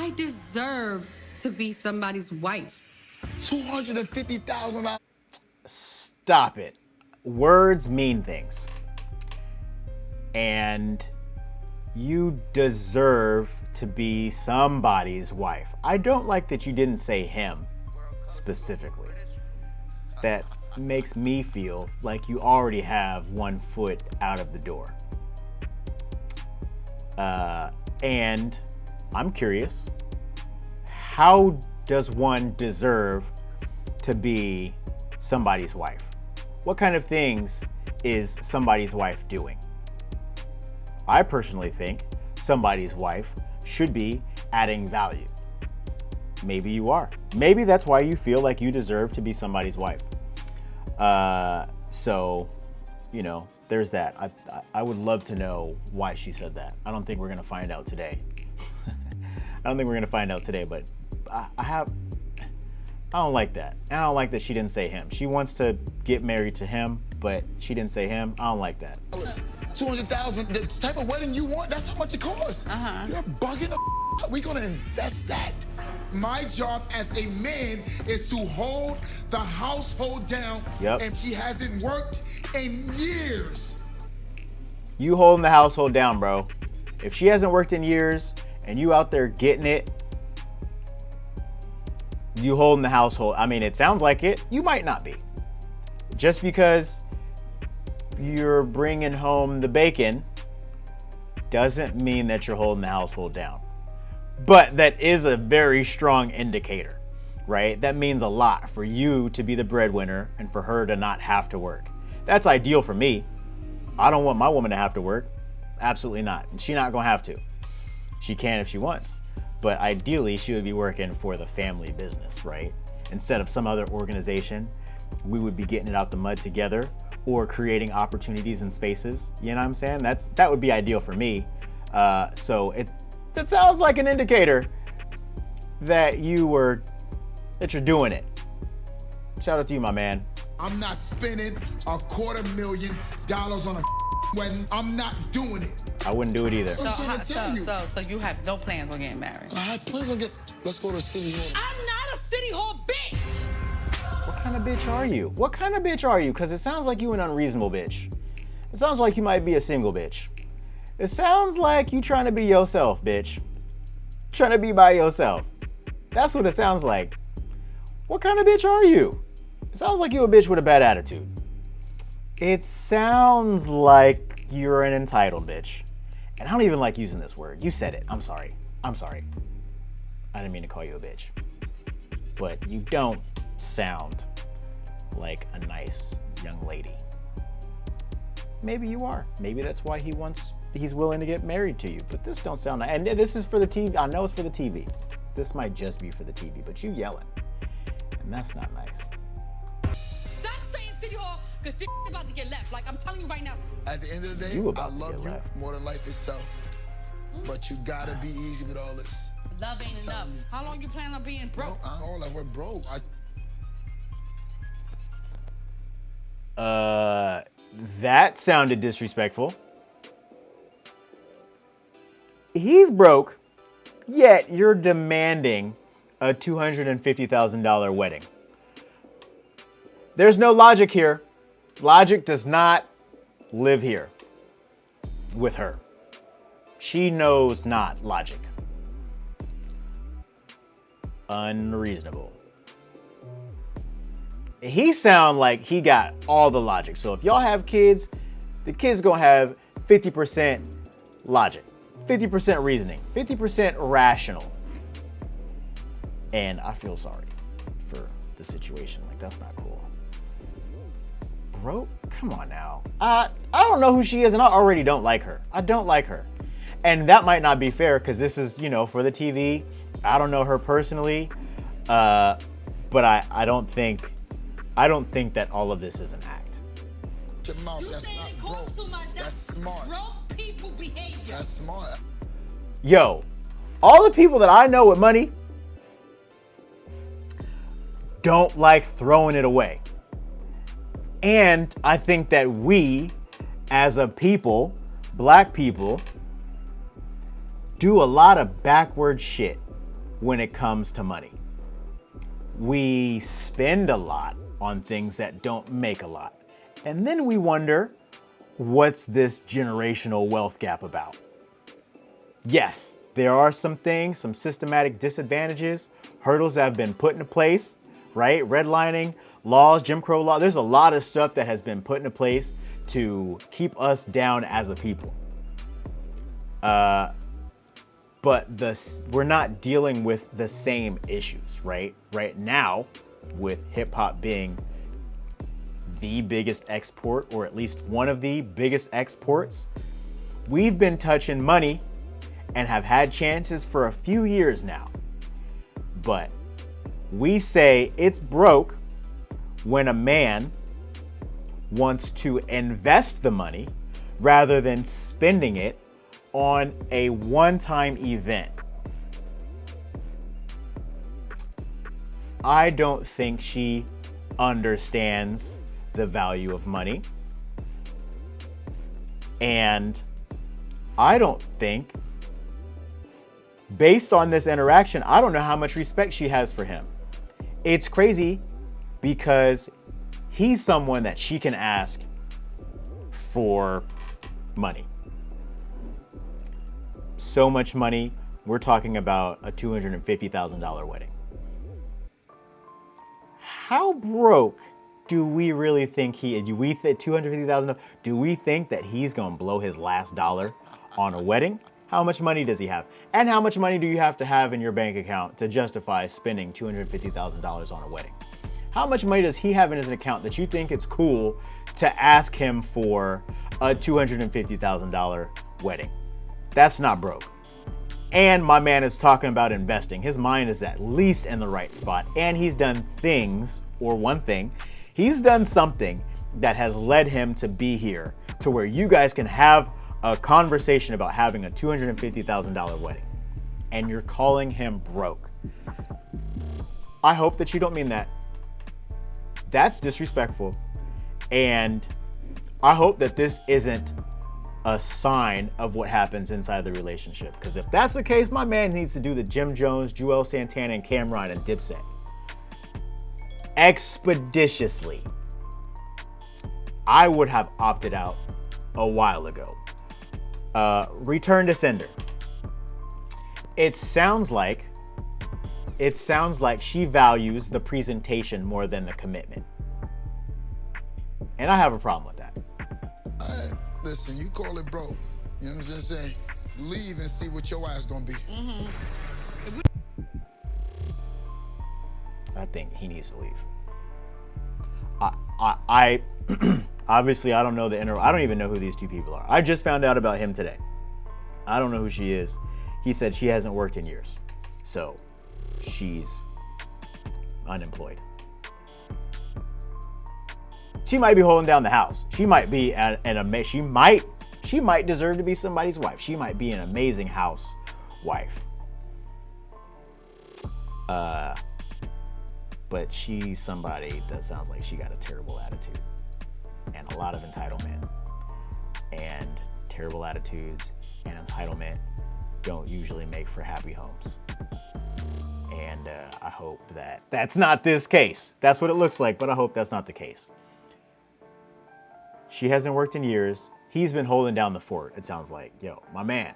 I deserve to be somebody's wife. $250,000. Stop it. Words mean things. And you deserve to be somebody's wife. I don't like that you didn't say him specifically. That makes me feel like you already have one foot out of the door. And I'm curious, how does one deserve to be somebody's wife? What kind of things is somebody's wife doing? I personally think somebody's wife should be adding value. Maybe you are. Maybe that's why you feel like you deserve to be somebody's wife. So, you know, there's that. I would love to know why she said that. I don't think we're gonna find out today. But I don't like that. And I don't like that she didn't say him. She wants to get married to him, but she didn't say him. I don't like that. $200,000, the type of wedding you want, that's how much it costs. You're bugging the we gonna invest that. My job as a man is to hold the household down. Yep. And she hasn't worked in years. You holding the household down, bro. If she hasn't worked in years and you out there getting it, you holding the household. I mean, it sounds like it. You might not be. Just because you're bringing home the bacon doesn't mean that you're holding the household down. But that is a very strong indicator, right? That means a lot for you to be the breadwinner and for her to not have to work. That's ideal for me. I don't want my woman to have to work. Absolutely not. And she's not gonna have to. She can if she wants. But ideally, she would be working for the family business, right? Instead of some other organization, we would be getting it out the mud together or creating opportunities and spaces. You know what I'm saying? That would be ideal for me. So that sounds like an indicator that you're doing it. Shout out to you, my man. I'm not spending $250,000 on a wedding. I'm not doing it. I wouldn't do it either. So you have no plans on getting married? I had plans on let's go to City Hall. I'm not a City Hall bitch! What kind of bitch are you? What kind of bitch are you? Because it sounds like you an unreasonable bitch. It sounds like you might be a single bitch. It sounds like you trying to be yourself, bitch. Trying to be by yourself. That's what it sounds like. What kind of bitch are you? It sounds like you a bitch with a bad attitude. It sounds like you're an entitled bitch. And I don't even like using this word. You said it. I'm sorry. I didn't mean to call you a bitch. But you don't sound like a nice young lady. Maybe you are. Maybe that's why he's willing to get married to you. But this don't sound nice. And this is for the TV. I know it's for the TV. This might just be for the TV, but you yelling. And that's not nice. Stop saying City Hall, because shit about to get left. Like, I'm telling you right now. At the end of the day, I love you more than life itself. But you gotta be easy with all this. Love ain't enough. How long you plan on being broke? We're broke. That sounded disrespectful. He's broke, yet you're demanding a $250,000 wedding. There's no logic here. Logic does not live here with her. She knows not logic. Unreasonable. He sound like he got all the logic. So if y'all have kids, the kids gonna have 50% logic, 50% reasoning, 50% rational. And I feel sorry for the situation. Like, that's not cool. Bro, come on now. I don't know who she is and I already don't like her. I don't like her. And that might not be fair because this is, for the TV. I don't know her personally. But I don't think that all of this is an act. Your mouth, that's not broke. That's smart. Broke people behavior. That's smart. Yo, all the people that I know with money don't like throwing it away. And I think that we, as a people, black people, do a lot of backward shit. when it comes to money. We spend a lot on things that don't make a lot. And then we wonder, what's this generational wealth gap about? Yes, there are some things, some systematic disadvantages, hurdles that have been put into place, right? Redlining, laws, Jim Crow law. There's a lot of stuff that has been put into place to keep us down as a people. But we're not dealing with the same issues, right? Right now, with hip hop being the biggest export, or at least one of the biggest exports, we've been touching money and have had chances for a few years now. But we say it's broke when a man wants to invest the money rather than spending it on a one-time event. I don't think she understands the value of money. And I don't think, based on this interaction, I don't know how much respect she has for him. It's crazy because he's someone that she can ask for money. So much money, we're talking about a $250,000 wedding. How broke do we really think do we think $250,000? Do we think that he's gonna blow his last dollar on a wedding? How much money does he have? And how much money do you have to have in your bank account to justify spending $250,000 on a wedding? How much money does he have in his account that you think it's cool to ask him for a $250,000 wedding? That's not broke. And my man is talking about investing. His mind is at least in the right spot. And he's done things, or one thing, he's done something that has led him to be here to where you guys can have a conversation about having a $250,000 wedding. And you're calling him broke. I hope that you don't mean that. That's disrespectful. And I hope that this isn't a sign of what happens inside the relationship. Because if that's the case, my man needs to do the Jim Jones, Joel Santana, and Cameron and Dipset. Expeditiously. I would have opted out a while ago. Return to sender. It sounds like she values the presentation more than the commitment. And I have a problem with that. Listen, you call it broke. You know what I'm saying? Leave and see what your ass gonna be. I think he needs to leave. I obviously I don't know I don't even know who these two people are. I just found out about him today. I don't know who she is. He said she hasn't worked in years. So she's unemployed. She might be holding down the house. She might be she might deserve to be somebody's wife. She might be an amazing housewife. But she's somebody that sounds like she got a terrible attitude and a lot of entitlement. And terrible attitudes and entitlement don't usually make for happy homes. And I hope that that's not this case. That's what it looks like, but I hope that's not the case. She hasn't worked in years. He's been holding down the fort, it sounds like. Yo, my man,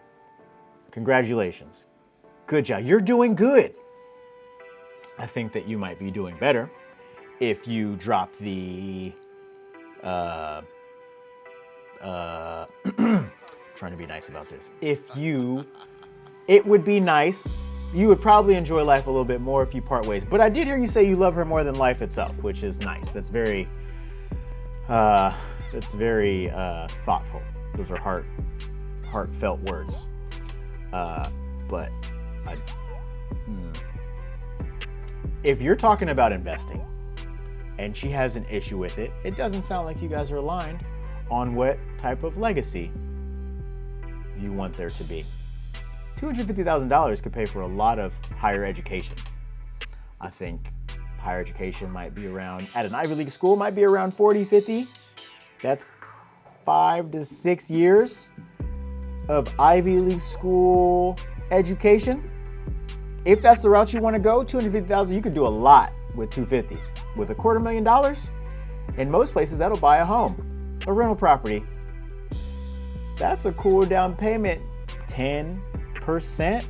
congratulations. Good job. You're doing good. I think that you might be doing better if you drop the trying to be nice about this. It would be nice. You would probably enjoy life a little bit more if you part ways. But I did hear you say you love her more than life itself, which is nice. That's very thoughtful. Those are heartfelt words. But if you're talking about investing and she has an issue with it, it doesn't sound like you guys are aligned on what type of legacy you want there to be. $250,000 could pay for a lot of higher education. I think higher education might be around, at an Ivy League school, might be around 40, 50. That's 5 to 6 years of Ivy League school education. if that's the route you want to go, $250,000, you could do a lot with $250,000. With $250,000, in most places that'll buy a home, a rental property. That's a cool down payment, 10%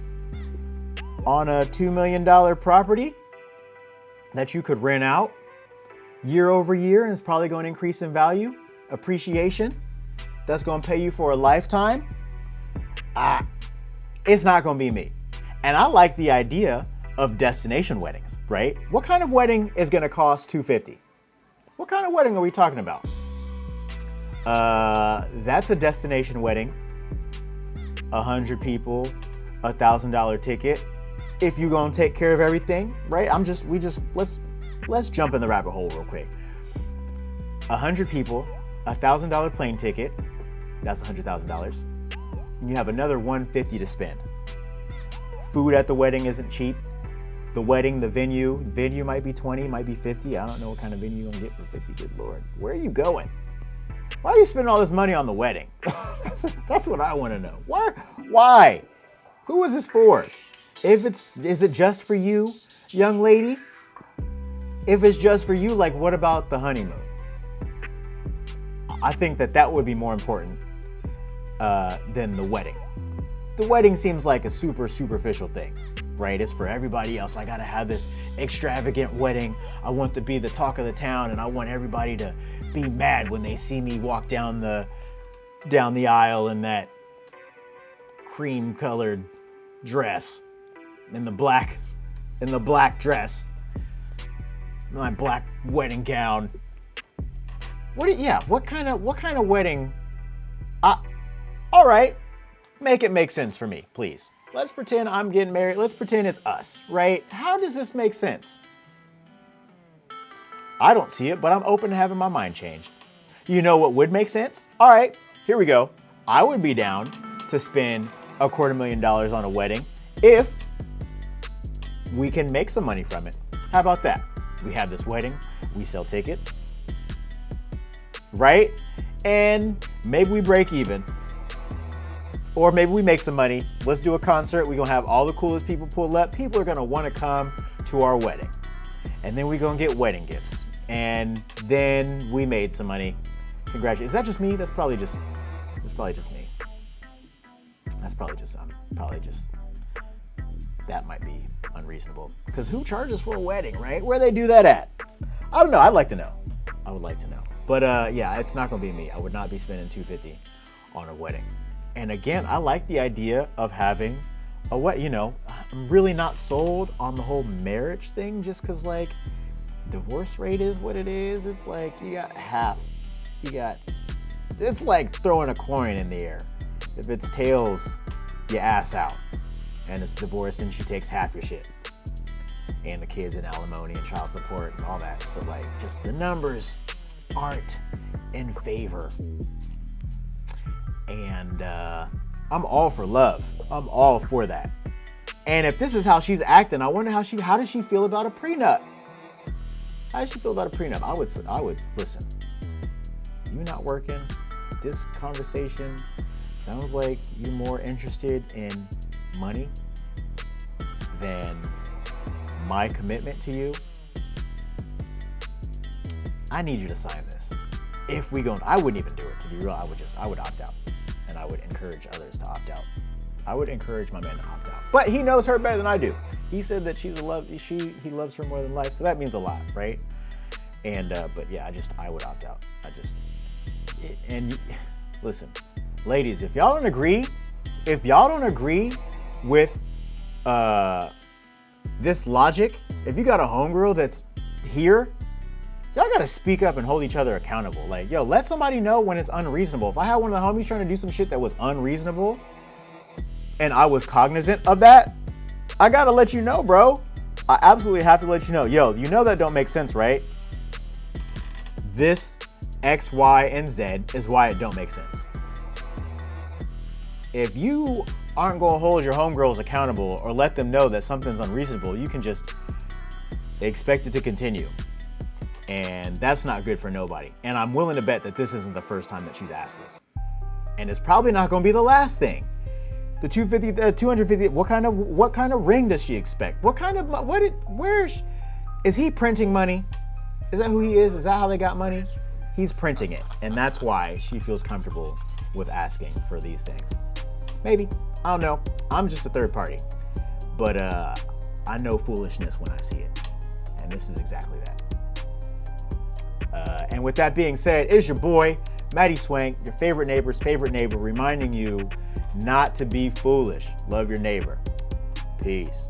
on a $2 million property that you could rent out year over year, and it's probably going to increase in value, appreciation. That's going to pay you for a lifetime. It's not going to be me. And I like the idea of destination weddings, right? What kind of wedding is going to cost $250,000? What kind of wedding are we talking about? That's a destination wedding. 100 people, $1,000 ticket. If you're gonna take care of everything, right? Let's jump in the rabbit hole real quick. 100 people, $1,000 plane ticket. That's $100,000. And you have another $150 to spend. Food at the wedding isn't cheap. The wedding, the venue might be 20, might be 50. I don't know what kind of venue you're gonna get for 50, good Lord. Where are you going? Why are you spending all this money on the wedding? That's what I wanna know. Why? Who is this for? Is it just for you, young lady? If it's just for you, like what about the honeymoon? I think that would be more important than the wedding. The wedding seems like a super superficial thing, right? It's for everybody else. I gotta have this extravagant wedding. I want to be the talk of the town, and I want everybody to be mad when they see me walk down the aisle in that cream-colored dress, in the black dress, my black wedding gown. What kind of wedding? All right, make it make sense for me, please. Let's pretend I'm getting married. Let's pretend it's us, right? How does this make sense? I don't see it, but I'm open to having my mind changed. You know what would make sense? All right, here we go. I would be down to spend $250,000 on a wedding if we can make some money from it. How about that? We have this wedding, we sell tickets, right? And maybe we break even. Or maybe we make some money. Let's do a concert. We're gonna have all the coolest people pull up. People are gonna wanna come to our wedding. And then we're gonna get wedding gifts. And then we made some money. Congratulations. Is that just me? That's probably just me. That's probably just, that might be unreasonable. Because who charges for a wedding, right? Where they do that at? I don't know, I'd like to know. I would like to know. But yeah, it's not gonna be me. I would not be spending $250,000 on a wedding. And again, I like the idea of having a wedding. You know, I'm really not sold on the whole marriage thing just because, like, divorce rate is what it is. It's like you got half. It's like throwing a coin in the air. If it's tails, you ass out. And it's divorce and she takes half your shit. And the kids and alimony and child support and all that. So, like, just the numbers aren't in favor. And I'm all for love. I'm all for that. And if this is how she's acting, I wonder how does she feel about a prenup? How does she feel about a prenup? I would listen. You not working? This conversation sounds like you're more interested in money than my commitment to you. I need you to sign this. I wouldn't even do it, to be real. I would opt out. And I would encourage others to opt out. I would encourage my man to opt out. But he knows her better than I do. He said that he loves her more than life, so that means a lot, right? And but yeah, I would opt out. And listen, ladies, if y'all don't agree with this logic, if you got a homegirl that's here, y'all gotta speak up and hold each other accountable. Like, yo, let somebody know when it's unreasonable. If I had one of the homies trying to do some shit that was unreasonable and I was cognizant of that, I gotta let you know, bro. I absolutely have to let you know. Yo, you know that don't make sense, right? This X, Y, and Z is why it don't make sense. If you aren't gonna hold your homegirls accountable or let them know that something's unreasonable, you can just expect it to continue. And that's not good for nobody. And I'm willing to bet that this isn't the first time that she's asked this. And it's probably not gonna be the last thing. The 250. What kind of ring does she expect? Is he printing money? Is that who he is? Is that how they got money? He's printing it, and that's why she feels comfortable with asking for these things. Maybe, I don't know. I'm just a third party, but I know foolishness when I see it, and this is exactly that. And with that being said, it's your boy Matty Swank, your favorite neighbor's favorite neighbor, reminding you not to be foolish. Love your neighbor. Peace.